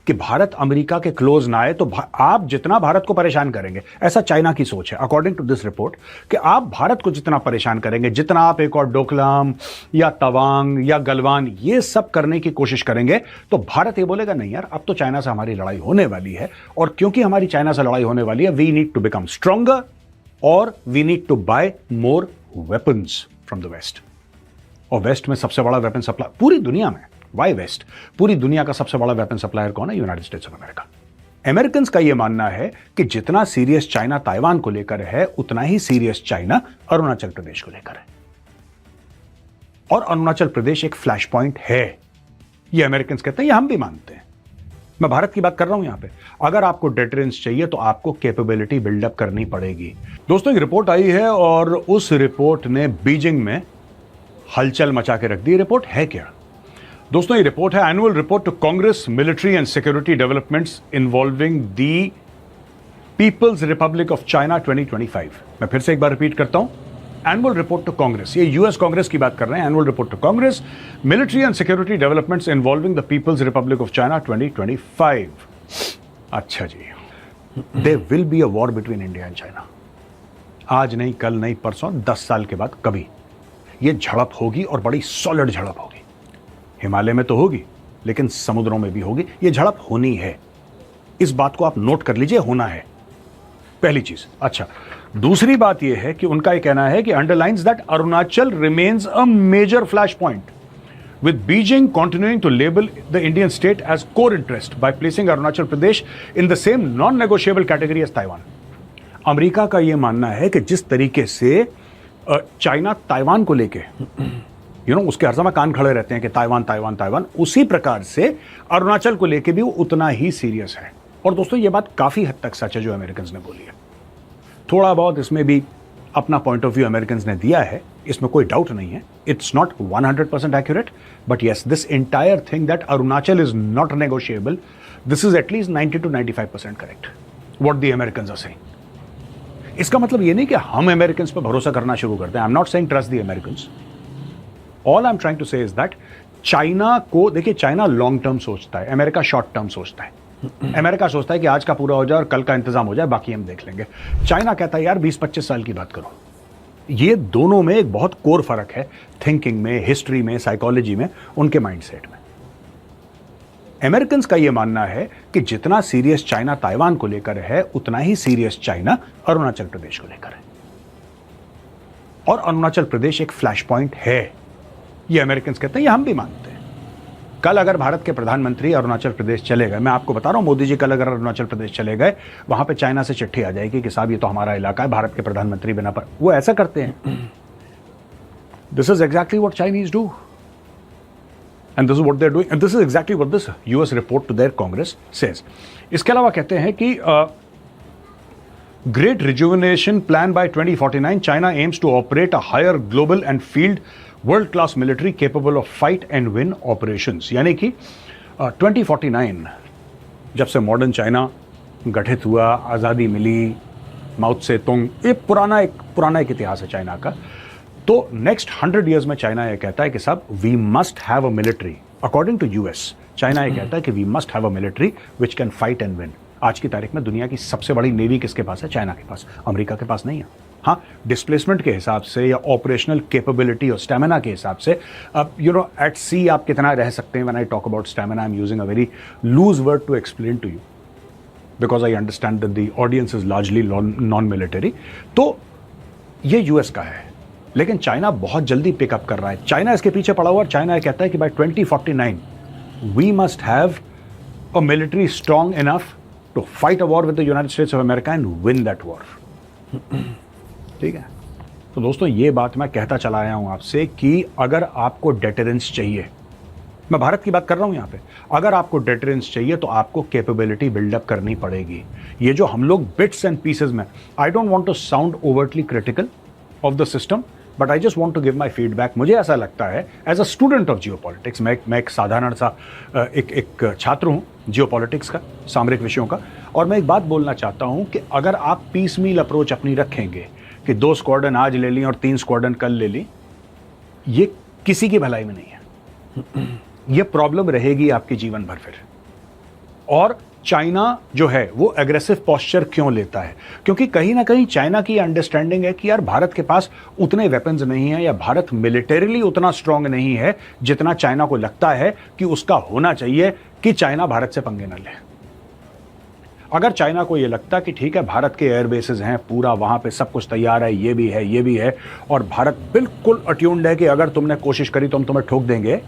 कि भारत अमेरिका के क्लोज ना आए तो आप जितना भारत को परेशान करेंगे, ऐसा चाइना की सोच है अकॉर्डिंग टू दिस रिपोर्ट, कि आप भारत को जितना परेशान करेंगे, जितना आप एक और डोकलाम या तवांग या गलवान ये सब करने की कोशिश करेंगे, तो भारत ये बोलेगा नहीं यार, अब तो चाइना से हमारी लड़ाई होने वाली है, और क्योंकि हमारी चाइना से लड़ाई होने वाली है, we need to become stronger और we need to buy more weapons from the west. और वेस्ट में सबसे बड़ा वेपन सप्लाई पूरी दुनिया में, वाई वेस्ट, पूरी दुनिया का सबसे बड़ा वेपन सप्लायर कौन है? United States of America. American का यह मानना है कि जितना सीरियस चाइना ताइवान को लेकर है, उतना ही सीरियस चाइना अरुणाचल प्रदेश को लेकर है, और अरुणाचल प्रदेश एक फ्लैश पॉइंट है, यह अमेरिकन कहते हैं, यह हम भी मानते हैं। मैं भारत की बात कर रहा हूं यहां पे। अगर आपको डेटरेंस चाहिए तो आपको कैपेबिलिटी बिल्डअप करनी पड़ेगी। दोस्तों, एक रिपोर्ट आई है और उस रिपोर्ट ने बीजिंग में हलचल मचा के रख दी। रिपोर्ट है क्या दोस्तों? ये रिपोर्ट है annual report to Congress military and security developments involving the People's Republic of China 2025। मैं फिर से एक बार रिपीट करता हूं, एनुअल रिपोर्ट टू कांग्रेस, ये यूएस कांग्रेस की बात कर रहे हैं। Annual report to Congress military and security developments involving the People's Republic of China 2025। अच्छा जी, there will be a war between India and China. आज नहीं, कल नहीं, परसों, 10 साल के बाद कभी ये झड़प होगी, और बड़ी सॉलिड झड़प होगी। हिमालय में तो होगी, लेकिन समुद्रों में भी होगी। ये झड़प होनी है, इस बात को आप नोट कर लीजिए, होना है, पहली चीज। अच्छा, दूसरी बात यह है कि उनका यह कहना है कि underlines that Arunachal remains a major flash point with Beijing continuing to label the Indian state as core interest by placing Arunachal Pradesh in the same non-negotiable category as Taiwan। America का यह मानना है कि जिस तरीके से चाइना ताइवान को लेके उसके हर समय कान खड़े रहते हैं कि ताइवान ताइवान ताइवान, उसी प्रकार से अरुणाचल को लेके भी वो उतना ही सीरियस है। और दोस्तों, ये बात काफी हद तक सच है जो अमेरिकन ने बोली है। थोड़ा बहुत इसमें भी अपना पॉइंट ऑफ व्यू अमेरिकन ने दिया है, इसमें कोई डाउट नहीं है। It's not 100% accurate, but yes, this entire thing that Arunachal is not negotiable, this is at least 90 to 95% correct what the Americans are saying. इसका मतलब ये नहीं कि हम अमेरिकन्स पर भरोसा करना शुरू करते हैं। I am not saying trust the Americans. All I am trying to say is that China को, देखिए, चाइना लॉन्ग टर्म सोचता है, अमेरिका शॉर्ट टर्म सोचता है। अमेरिका सोचता है कि आज का पूरा हो जाए और कल का इंतजाम हो जाए, बाकी हम देख लेंगे। चाइना कहता है यार 20-25 साल की बात करो। ये दोनों में एक बहुत कोर फर्क है, थिंकिंग में, हिस्ट्री में, साइकोलॉजी में, उनके माइंडसेट में। अमेरिकन्स का यह मानना है कि जितना सीरियस चाइना ताइवान को लेकर है, उतना ही सीरियस चाइना अरुणाचल प्रदेश को लेकर है, और अरुणाचल प्रदेश एक फ्लैश पॉइंट है, ये अमेरिकन्स कहते हैं, ये हम भी मानते हैं। कल अगर भारत के प्रधानमंत्री अरुणाचल प्रदेश चले गए, मैं आपको बता रहा हूं, मोदी जी कल अगर अरुणाचल प्रदेश चले गए, वहां पे चाइना से चिट्ठी आ जाएगी कि साहब ये तो हमारा इलाका है, भारत के प्रधानमंत्री बिना पर। वो ऐसा करते हैं। This is exactly what Chinese do, and this is what they are doing, and this is exactly what this US report to their Congress says. इसके अलावा कहते हैं कि great rejuvenation plan by 2049, China aims to operate a higher global and field world class military capable of fight and win operations. यानी कि 2049, जब से modern China गठित हुआ, आज़ादी मिली, माओ से तुंग, ये पुराना एक इतिहास है चाइना का। तो नेक्स्ट 100 ईयर्स में चाइना ये कहता है कि साहब we must have a military, according to US, China ये कहता है कि we must have a military which can fight and win. आज की तारीख में दुनिया की सबसे बड़ी नेवी किसके पास है? चाइना के पास, अमेरिका के पास नहीं है। हाँ, डिस्प्लेसमेंट के हिसाब से या ऑपरेशनल कैपेबिलिटी और स्टैमिना के हिसाब से, अब एट सी आप कितना रह सकते हैं। When I talk about stamina, I am using a very loose word to explain to you, because I understand that the audience is largely non military. तो ये यूएस का है, लेकिन चाइना बहुत जल्दी पिकअप कर रहा है। चाइना इसके पीछे पड़ा हुआ, और चाइना कहता है कि by 2049 we must have a military strong enough to fight a war with the United States of America and win that war. ठीक है, तो दोस्तों, ये बात मैं कहता चला आया हूं आपसे कि अगर आपको डेटरेंस चाहिए, मैं भारत की बात कर रहा हूं यहां पे, अगर आपको डेटरेंस चाहिए तो आपको कैपेबिलिटी बिल्डअप करनी पड़ेगी। ये जो हम लोग बिट्स एंड पीसेस में, I don't want to sound overtly critical of the system, but I just want to give my feedback. मुझे ऐसा लगता है as a student of geopolitics, मैं एक साधारण सा एक छात्र हूं जियोपॉलिटिक्स का, सामरिक विषयों का, और मैं एक बात बोलना चाहता हूं कि अगर आप पीस मील अप्रोच अपनी रखेंगे कि 2 स्क्वाड्रन आज ले ली और 3 स्क्वाड्रन कल ले ली, ये किसी की भलाई में नहीं है। ये प्रॉब्लम रहेगी आपके जीवन भर। फिर और चाइना जो है वो एग्रेसिव पोस्चर क्यों लेता है? क्योंकि कहीं ना कहीं चाइना की अंडरस्टैंडिंग है कि यार भारत के पास उतने वेपन्स नहीं है या भारत मिलिटरीली उतना स्ट्रांग नहीं है जितना चाइना को लगता है कि उसका होना चाहिए कि चाइना भारत से पंगे न ले। अगर चाइना को यह लगता कि ठीक है भारत के एयरबेसेस हैं, पूरा वहां पे सब कुछ तैयार है, ये भी है और भारत बिल्कुल अट्यून्ड है कि अगर तुमने कोशिश करी तो हम तुम्हें ठोक देंगे,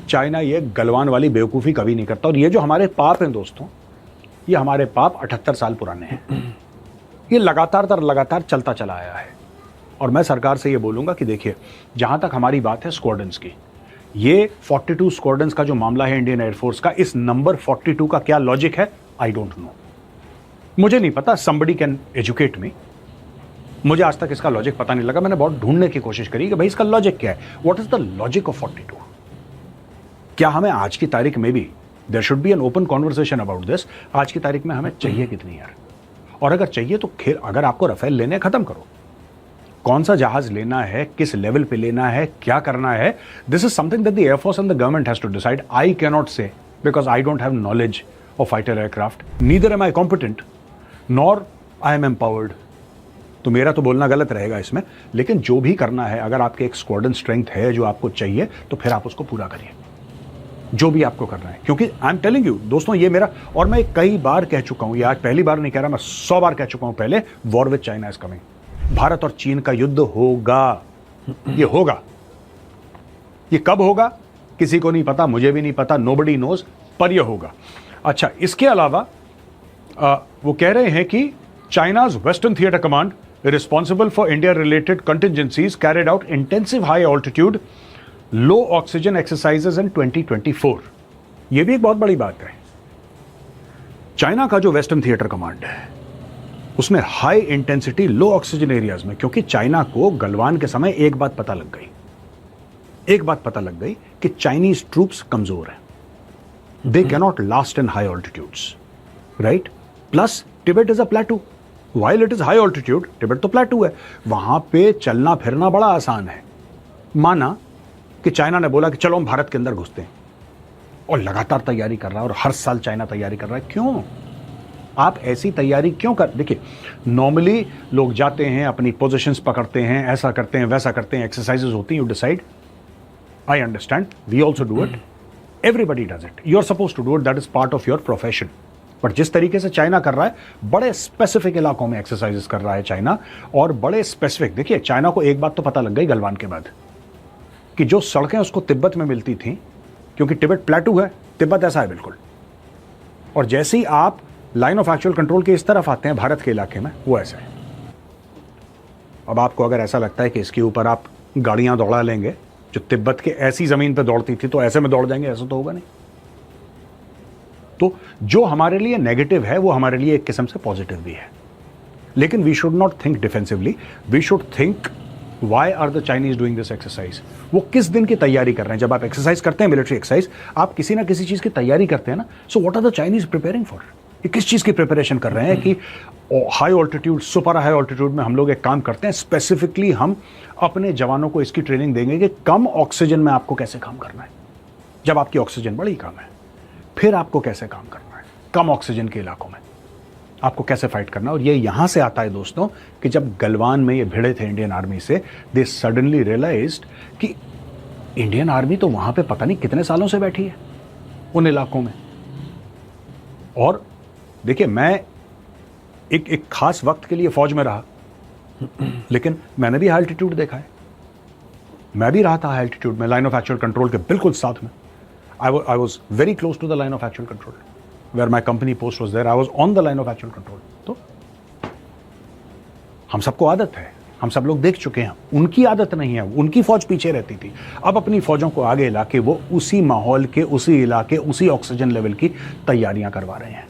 चाइना ये गलवान वाली बेवकूफ़ी कभी नहीं करता। और ये जो हमारे पाप हैं दोस्तों, ये हमारे पाप 78 साल पुराने हैं। ये लगातार चलता चला आया है। और मैं सरकार से ये बोलूँगा कि देखिए, जहाँ तक हमारी बात है स्क्वाड्रंस की, ये 42 स्क्वाड्रंस का जो मामला है इंडियन एयरफोर्स का, इस नंबर 42 का क्या लॉजिक है, आई डोंट नो, मुझे नहीं पता। समबडी कैन एजुकेट मी। मुझे आज तक इसका लॉजिक पता नहीं लगा। मैंने बहुत ढूंढने की कोशिश करी कि भाई इसका लॉजिक क्या है, what is the logic of 42। क्या हमें आज की तारीख में भी, there should be an open conversation about this, आज की तारीख में हमें चाहिए कितनी यार? और अगर चाहिए तो खेल, अगर आपको रफेल लेने खत्म करो, कौन सा जहाज लेना है, किस लेवल पे लेना है, क्या करना है, this is something that the air force and the government has to decide. I can not say, because I don't have knowledge of fighter aircraft, neither am I competent nor I am empowered. तो मेरा तो बोलना गलत रहेगा इसमें, लेकिन जो भी करना है, अगर आपके एक स्क्वाड्रन स्ट्रेंथ है जो आपको चाहिए, तो फिर आप उसको पूरा करिए, जो भी आपको करना है। क्योंकि आई एम टेलिंग यू दोस्तों, ये मेरा, और मैं कई बार कह चुका हूं, ये आज पहली बार नहीं कह रहा, मैं 100 बार कह चुका हूं पहले, war with China is coming. Bharat और चीन का युद्ध होगा, ये होगा। ये कब होगा किसी को नहीं पता, मुझे भी नहीं पता, नोबडी नोज, पर ये होगा। अच्छा, इसके अलावा वो कह रहे हैं कि China's western theatre command responsible for India related contingencies carried out intensive high altitude low oxygen exercises इन 2024। यह भी एक बहुत बड़ी बात है। चाइना का जो वेस्टर्न थिएटर कमांड है, उसने हाई इंटेंसिटी लो ऑक्सीजन एरियाज में, क्योंकि चाइना को गलवान के समय एक बात पता लग गई कि चाइनीज ट्रूप्स कमजोर हैं, they cannot last in high altitudes, right? Plus Tibet is a प्लेटू, while it is high altitude, Tibet तो प्लेटू है, वहां पे चलना फिरना बड़ा आसान है। माना कि चाइना ने बोला कि चलो हम भारत के अंदर घुसते हैं, और लगातार तैयारी कर रहा है, और हर साल चाइना तैयारी कर रहा है। क्यों आप ऐसी तैयारी क्यों कर? देखिए, नॉर्मली लोग जाते हैं, अपनी पोजीशंस पकड़ते हैं, ऐसा करते हैं, वैसा करते हैं, एक्सरसाइजेस होती हैं, you decide, I understand, we also do it, everybody does it, you are suppose to do it, that is part of your profession. But जिस तरीके से चाइना कर रहा है, बड़े स्पेसिफिक इलाकों में एक्सरसाइजेस कर रहा है चाइना, और बड़े स्पेसिफिक, देखिए चाइना को एक बात तो पता लग गई गलवान के बाद, कि जो सड़कें उसको तिब्बत में मिलती थीं, क्योंकि तिब्बत प्लेटू है, तिब्बत ऐसा है बिल्कुल, और जैसे ही आप लाइन ऑफ एक्चुअल कंट्रोल के इस तरफ आते हैं भारत के इलाके में, वो ऐसा है। अब आपको अगर ऐसा लगता है कि इसके ऊपर आप गाड़ियां दौड़ा लेंगे जो तिब्बत के ऐसी जमीन पर दौड़ती थी, तो ऐसे में दौड़ जाएंगे, ऐसा तो होगा नहीं। तो जो हमारे लिए नेगेटिव है वो हमारे लिए एक किस्म से पॉजिटिव भी है। लेकिन we should not think defensively, we should think why are the Chinese doing this exercise. वो किस दिन की तैयारी कर रहे हैं? जब आप एक्सरसाइज करते हैं, मिलिट्री एक्सरसाइज, आप किसी ना किसी चीज की तैयारी करते हैं ना। So what are the Chinese preparing for? ये किस चीज की प्रिपरेशन कर रहे हैं कि high altitude, super high altitude में हम लोग एक काम करते हैं, स्पेसिफिकली हम अपने जवानों को इसकी ट्रेनिंग देंगे कि कम ऑक्सीजन में आपको कैसे काम करना है। जब आपकी ऑक्सीजन बड़ी कम है, फिर आपको कैसे काम करना है कम ऑक्सीजन के इलाकों में, आपको कैसे फाइट करना है। और ये यहां से आता है दोस्तों कि जब गलवान में ये भिड़े थे इंडियन आर्मी से, दे सडनली रियलाइज्ड कि इंडियन आर्मी तो वहां पे पता नहीं कितने सालों से बैठी है उन इलाकों में। और देखिए, मैं एक खास वक्त के लिए फौज में रहा, लेकिन मैंने भी हाई एल्टीट्यूड देखा है। मैं भी रहा था हाई एल्टीट्यूड में, लाइन ऑफ एक्चुअल कंट्रोल के बिल्कुल साथ में। I was very close to the line of actual control, where my company post was there. I was on the line of actual control. तो हम सबको आदत है, हम सब लोग देख चुके हैं। उनकी आदत नहीं है, उनकी फौज पीछे रहती थी, अब अपनी फौजों को आगे लाके वो उसी माहौल के, उसी इलाके, उसी ऑक्सीजन लेवल की तैयारियां करवा रहे हैं।